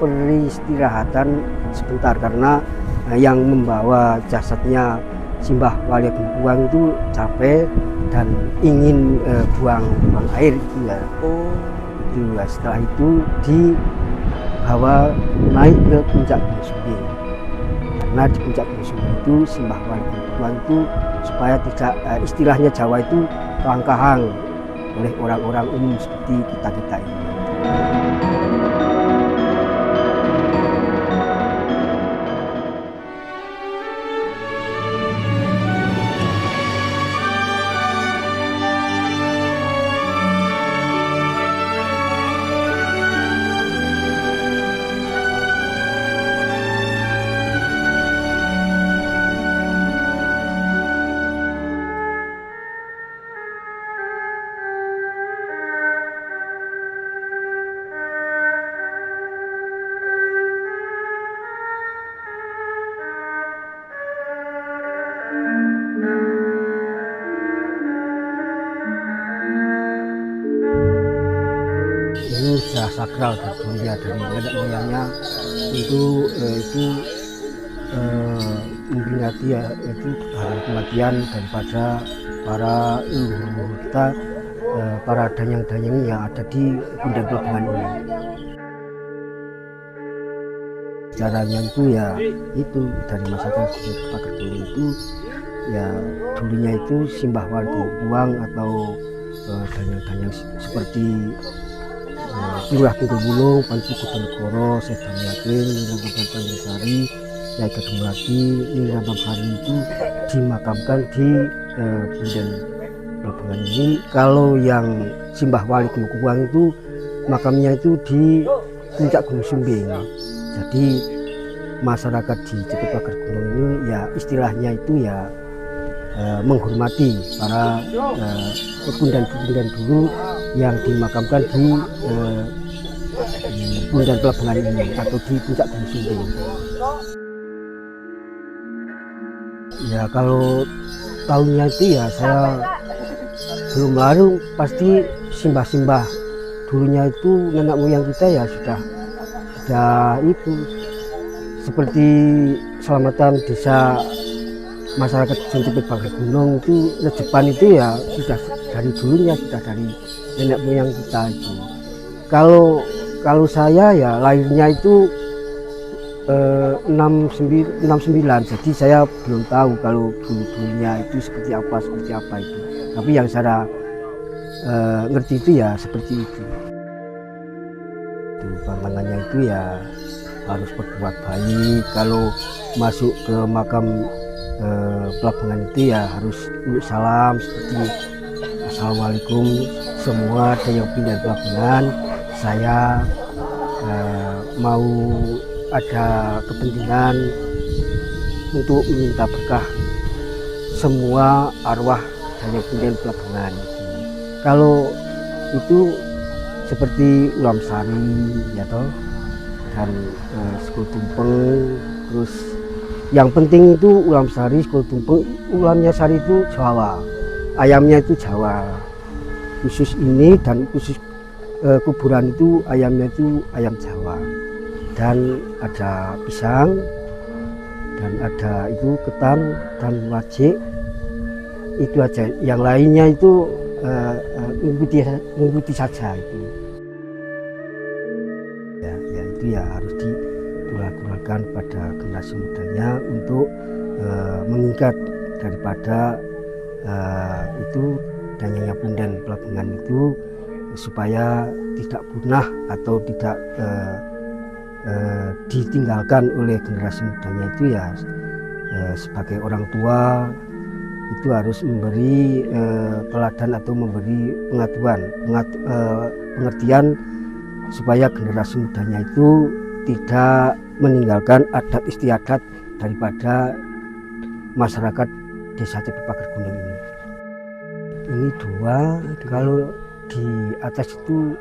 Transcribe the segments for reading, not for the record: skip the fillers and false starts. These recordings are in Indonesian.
peristirahatan sebentar karena yang membawa jasadnya Simbah Wali Ageng Kukuang itu capek dan ingin buang air itu ya. Itu ya, setelah itu dibawa naik ke puncak Gunung Sumbing. Karena di puncak Gunung Sumbing itu Simbah Wali Ageng Kukuang itu supaya tidak istilahnya Jawa itu langkahang oleh orang-orang umum seperti kita ini. Ini sudah sakral dunia dari nenek moyangnya itu memperingati ya, itu hari kematian daripada para leluhur kita, para danyang-danyang yang ada di Punden Pelabuhan ini. Caranya itu ya itu dari masyarakat Pager Gunung itu ya dulunya itu Simbah Wali Ageng Kukuang atau danyang-danyang seperti Lurah Tunggul Wulung, Panji Kutanegara, Syekh Damyaking, Nirang Tanjungsari, Nyai Gedung Mlati, Nirang Sari itu dimakamkan di Punden Pelabuhan ini. Kalau yang Simbah Wali Ageng Kukuang itu makamnya itu di puncak Gunung Sumbing. Jadi masyarakat di Cepet Pager Gunung ini ya istilahnya itu ya menghormati para pepundan-pepundan dulu yang dimakamkan di Punden Pelabuhan ini atau di puncak Gunung Sumbing. Ya kalau tahunnya itu ya saya belum lalu, pasti simbah-simbah dulunya itu nenek moyang kita ya sudah itu seperti selamatan desa masyarakat Cepet Pager Gunung itu Rejepan itu ya sudah dari dulunya, sudah dari nenek moyang kita itu. Kalau saya ya lahirnya itu 69, jadi saya belum tahu kalau dulunya itu seperti apa itu. Tapi yang saya ngerti itu ya seperti itu. Pantangannya itu ya harus berbuat baik. Kalau masuk ke makam pelabuhan itu ya harus salam seperti Assalamualaikum semua yang pindah pelabuhan. Saya mau ada kepentingan untuk meminta berkah semua arwah yang pindah pelabuhan. Kalau itu seperti ulam sari ya toh, dan sekul tumpeng. Terus yang penting itu ulam sari, sekul tumpeng. Ulamnya sari itu Jawa, ayamnya itu Jawa khusus ini, dan khusus kuburan itu ayamnya itu ayam Jawa, dan ada pisang, dan ada itu ketan dan wajik. Itu aja, yang lainnya itu mengikuti saja itu. Ya itu ya harus ditularkan pada generasi mudanya untuk mengikat daripada itu danyangnya Punden Pelabuhan itu supaya tidak punah atau tidak ditinggalkan oleh generasi mudanya itu ya. Sebagai orang tua itu harus memberi teladan atau memberi pengertian supaya generasi mudanya itu tidak meninggalkan adat istiadat daripada masyarakat desa Cepet Pager Gunung ini. Ini dua, kalau di atas itu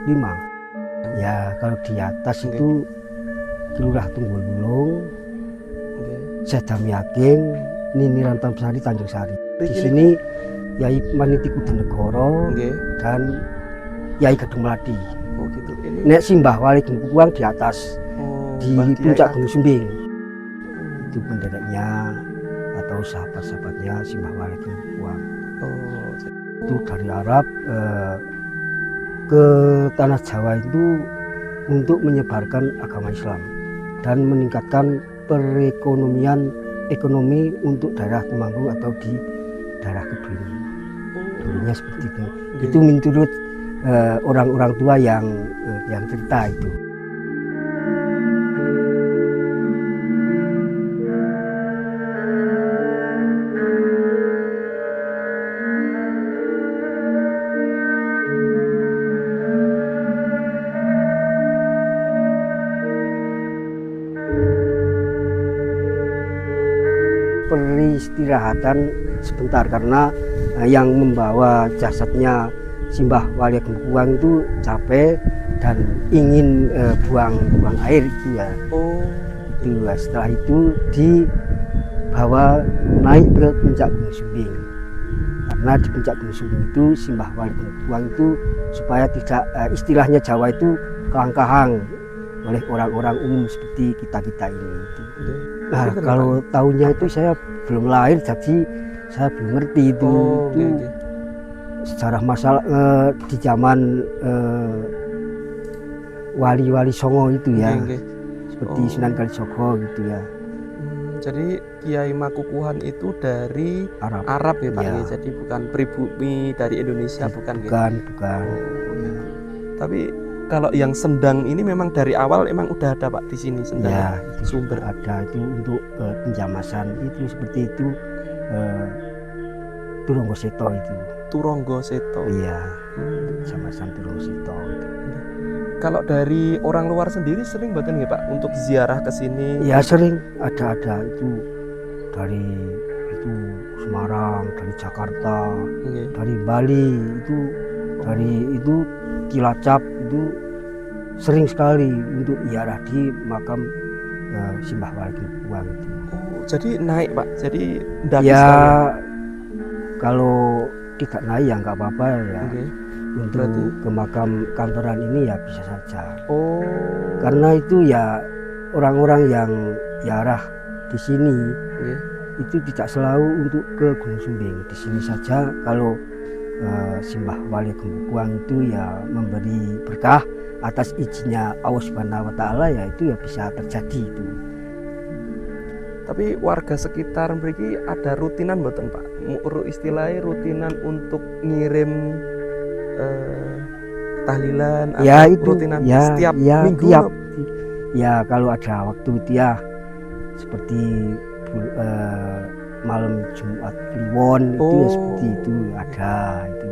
5. Ya kalau di atas itu Lurah Tunggul Wulung, Syekh Damyaking, Nirang Tanjungsari. Di sini Yai Panji Kutanegara dan Yai Gedung Mlati. Oh gitu. Ini Nek Simbah Wali Gengkuang di atas, di Mbah Kiai puncak Agung. Gunung Sumbing. Itu pendekatnya atau sahabat-sahabatnya Simbah Wali Gengkuang. Oh, Itu dari Arab ke tanah Jawa itu untuk menyebarkan agama Islam dan meningkatkan perekonomian ekonomi untuk daerah Temanggung atau di daerah Kediri. Dulunya seperti itu. Itu menurut orang-orang tua yang cerita itu. Peristirahatan sebentar karena yang membawa jasadnya Simbah Wali Gengkuang itu capek dan ingin buang air itu ya. Oh, Itu setelah itu dibawa naik ke puncak Gunung Sumbing. Karena di puncak Gunung Sumbing itu Simbah Wali Gengkuang itu supaya tidak istilahnya Jawa itu kelangkahang oleh orang-orang umum seperti kita ini. Nah, kalau tahunnya itu saya belum lahir, jadi saya belum ngerti itu. Sejarah masalah di zaman wali-wali Songo itu ya, seperti Sunan Kalijogo gitu ya. Jadi Kiai Makukuhan itu dari Arab ya Pak ya. Jadi bukan pribumi dari Indonesia, bukan. Bukan. Tapi kalau yang Sendang ini memang dari awal emang udah ada Pak di sini Sendang. Ya, itu sumber ada itu untuk penjamasan itu seperti itu. Turonggo Seto itu. Turonggo Seto. Iya. Penjamasan Turonggo Seto itu. Kalau dari orang luar sendiri sering bahkan nggak Pak untuk ziarah ke sini? Ya sering, ada itu dari itu Semarang, dari Jakarta, dari Bali itu, dari itu Cilacap itu sering sekali untuk ziarah di makam Simbah Wali Gengkuang itu. Oh, jadi naik Pak, jadi ndaki ya sekali. Kalau tidak naik ya nggak apa-apa ya. Untuk ke makam kantoran ini ya bisa saja. Oh. Karena itu ya orang-orang yang ziarah di sini itu tidak selalu untuk ke Gunung Sumbing. Di sini saja kalau Simbah Wali Gengkuang itu ya memberi berkah atas izinnya Allah Subhanahu wa taala, ya itu ya bisa terjadi itu. Tapi warga sekitar mriki ada rutinan mboten Pak? Istilahnya rutinan untuk ngirim tahlilan ya, atau itu rutinan ya, setiap ya, minggu? Ya kalau ada waktu itu ya seperti malam Jumat Kliwon itu ya seperti itu ada itu.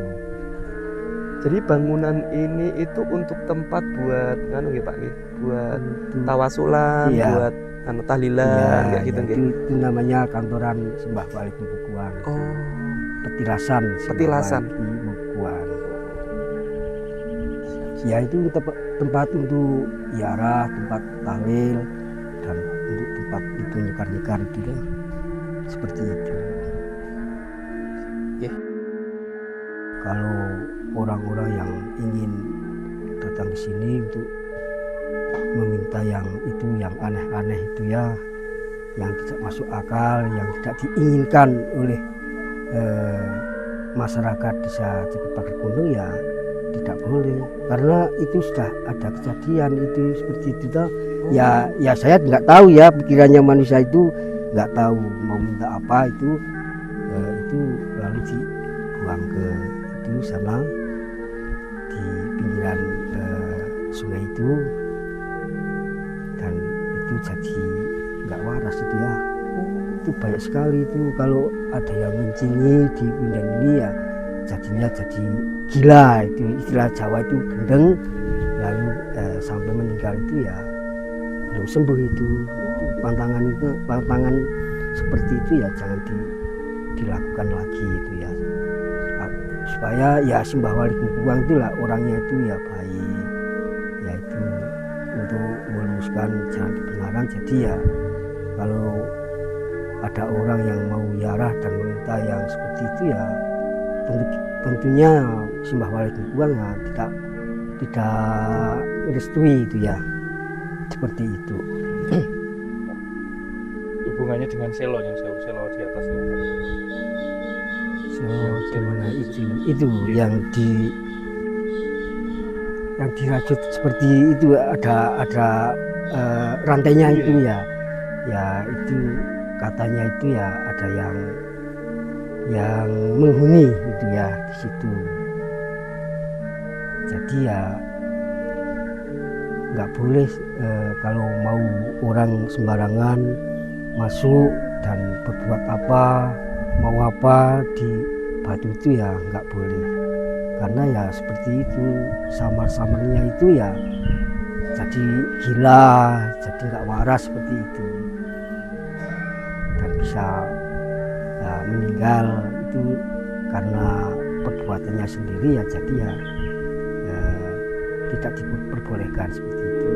Jadi bangunan ini itu untuk tempat buat Pak buat tawasulan, buat tahlilan kayak gitu ya, itu namanya kantoran Simbah Wali Gengkuang. Petilasan Petilasan Gengkuang. Ya itu tempat untuk ziarah, tempat tahlil, dan untuk tempat itu nyekar-nyekar gitu, seperti itu. Kalau orang-orang yang ingin datang ke sini untuk meminta yang itu, yang aneh-aneh itu ya, yang tidak masuk akal, yang tidak diinginkan oleh masyarakat desa Cipet Gunung ya tidak boleh, karena itu sudah ada kejadian itu seperti itu toh. Ya saya nggak tahu ya, pikirannya manusia itu nggak tahu mau minta apa itu lalu dibuang ke itu sana di pinggiran sungai itu, dan itu jadi nggak waras itu ya. Itu banyak sekali itu, kalau ada yang mencingi di Punden ini ya jadinya jadi gila, itu istilah Jawa itu gendeng, lalu sampai meninggal itu ya belum sembuh itu. Pantangan seperti itu ya jangan dilakukan lagi itu ya, supaya ya Simbah Wali Gengkuang itu lah orangnya itu ya baik, ya itu untuk meluruskan jalan kebenaran. Jadi ya kalau ada orang yang mau ziarah dan meminta yang seperti itu ya tentunya Simbah Wali Gengkuang ya tidak merestui itu ya, seperti itu. Hubungannya dengan selo yang selo di atas itu. So, gimana itu yang dirajut seperti itu, ada rantainya itu ya itu katanya itu ya ada yang menghuni itu ya di situ. Jadi ya nggak boleh kalau mau orang sembarangan masuk dan berbuat apa, mau apa di batu itu ya nggak boleh, karena ya seperti itu samar-samarnya itu ya jadi gila, jadi nggak waras seperti itu, dan bisa meninggal itu karena perbuatannya sendiri ya, jadi ya tidak diperbolehkan seperti itu.